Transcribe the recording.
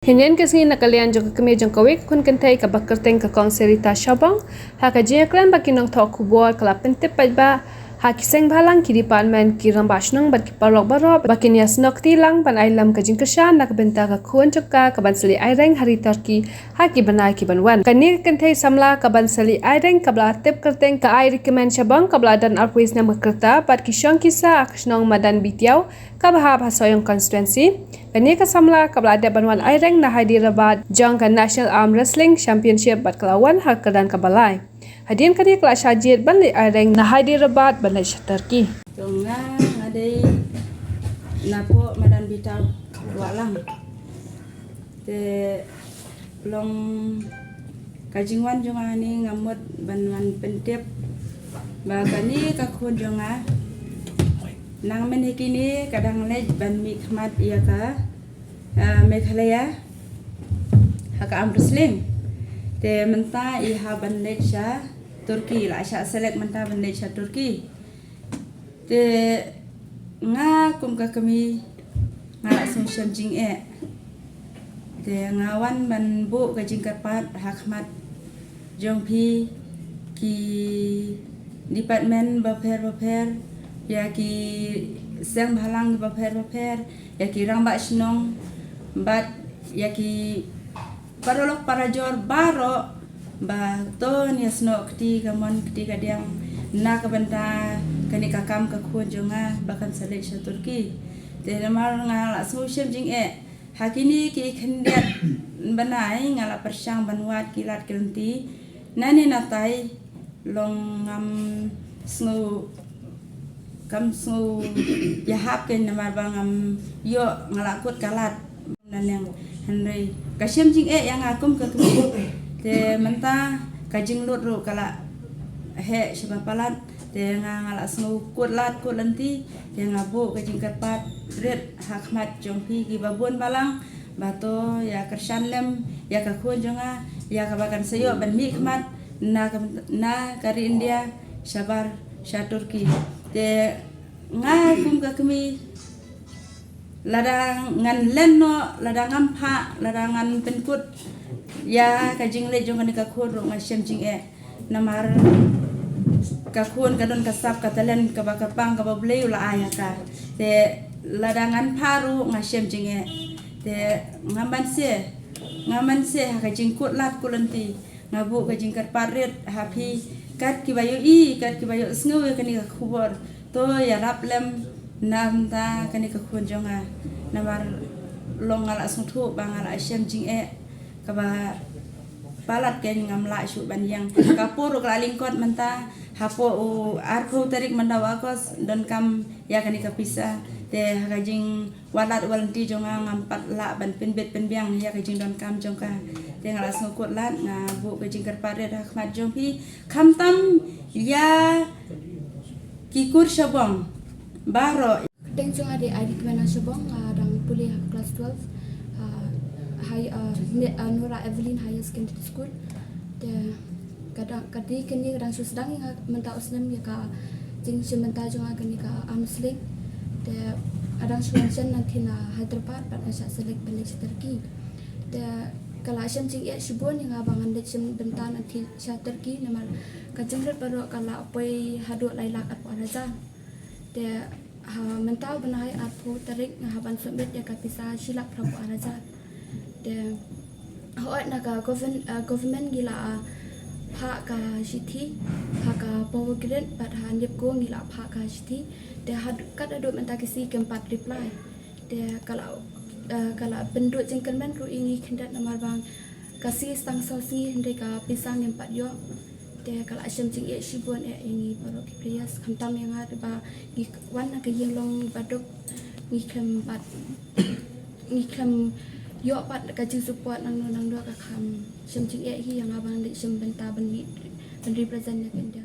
Hindian kesini nakalian jong kami jong kawik kun kentai ka bakerteng ka kong serita syabang ha ka jia klan baki nong thok kubor kala pentip ba ha kiseng balang ki department ki rang bashnang bat ki parok baro baki nias nok tilang ban ailam ka jing keshan nak benta ka kuan joka ka ban seli aireng hari turki ha ki banai ki banwan kani kentai samla ka ban seli aireng ka bla tip kerteng ka ai recommend syabang ka bla dan always nam kerta bat ki syang kisa akshnong madan bitiau ka bahab hasoyong constituency kani ka samla ka bla de banwan aireng na Hyderabad jong ka National Arm Wrestling Championship bat kelawan ha kedan ka balai hadian kani kelas sajid ban li aireng na Hyderabad ban Turki Tunga ngade napo madan bitaw walang te long kajingwan jonga ni ngamut banwan pentip bagani ka khun jonga nang men hekini kadang lej ban mi khmat iya ka Meghalaya haka am wrestling te menta iha ban lej sha Turki la sha select menta ban lej sha Turki te nga kum ka kami nga sum sham jing te ngawan man bu ka jing karpat hakmat jong phi ki department baper ya ki sang bhalang baper ya ki rang ba shnong bat ya ki parolok parajor baro ba to ni sno kti gamon kti kadiang na ka benta kani kakam ka khun jonga bakan sale sha Turki te mar nga la so shem jing hakini ki khendiat banai ngala persang banwat kilat kelenti nani natai long ngam snu kam snu yahap ken namar bangam yo ngalakut kalat nan yang henry kashem jing yang akum ka te menta kajing lut ru kala he shabapalat te ngala snu kutlat kulanti te ngabu kajing karpat red hakmat jongpi ki babun balang bato ya kershan lem ya ka khun jonga ya ka bakan sayo ban mi khmat na kari India sabar sha Turki te nga kum ka kami ladang ngan lenno ladang ampa ladangan penkut ya kajing le jonga ni ka khun ro ngasem jing namar ka khun kadon kasap katalen ka bakapang ka bableu la aya ka te ladangan paru ngasem jing te ngaman se ha kajing kutlat kulanti ngabu kajing karparet hapi kat ki bayo sngu kani ka khubor to ya raplem nam ta kani ka khun jonga namar long ngala sungthu bangala asem jing ka ba palat ken ngamla shu ban yang kapur ka lingkot menta hapo arko tarik mandawa kos dan kam ya kani ka pisa te kajing walat walanti jonga ngampat la ban penbet penbiang ya kajing don kam jongka te ngala sungkut lat ngabu kajing karpare hakmat jongpi khamtam ya kikur syabong baro Teng jong ade adik mana syabong dang kuliah kelas 12 Nura Evelyn Higher Secondary School de kadang kadi kini kadang susdang menta usnam ya ka jing sementa jong kini ka amsling de adang suansen nanti na Hyderabad pada saat selek balik Turki de kala syam jing shibon yang abangan de sem benta nanti sha Turki namar kajengret baru kala apoi hadu lailak at paraja de mentau benai atpu tarik ngahaban submit ya kapisa silap prabu araja de hoat naga government gila ha ka shiti ha ka power grid bat han yep go gila ha ka shiti de had kat adu menta kisi keempat reply de kala penduk jengkelmen ru ini kendat namar bang kasih stang sosi ndeka pisang yang pat yo de kala asyam jing shibon ini baru kiprias khamtam yang ada ba wan ka long baduk ni kempat ni kem yo pat ka jing support nang do ka kham syam jing yang abang de syam benta ben represent ya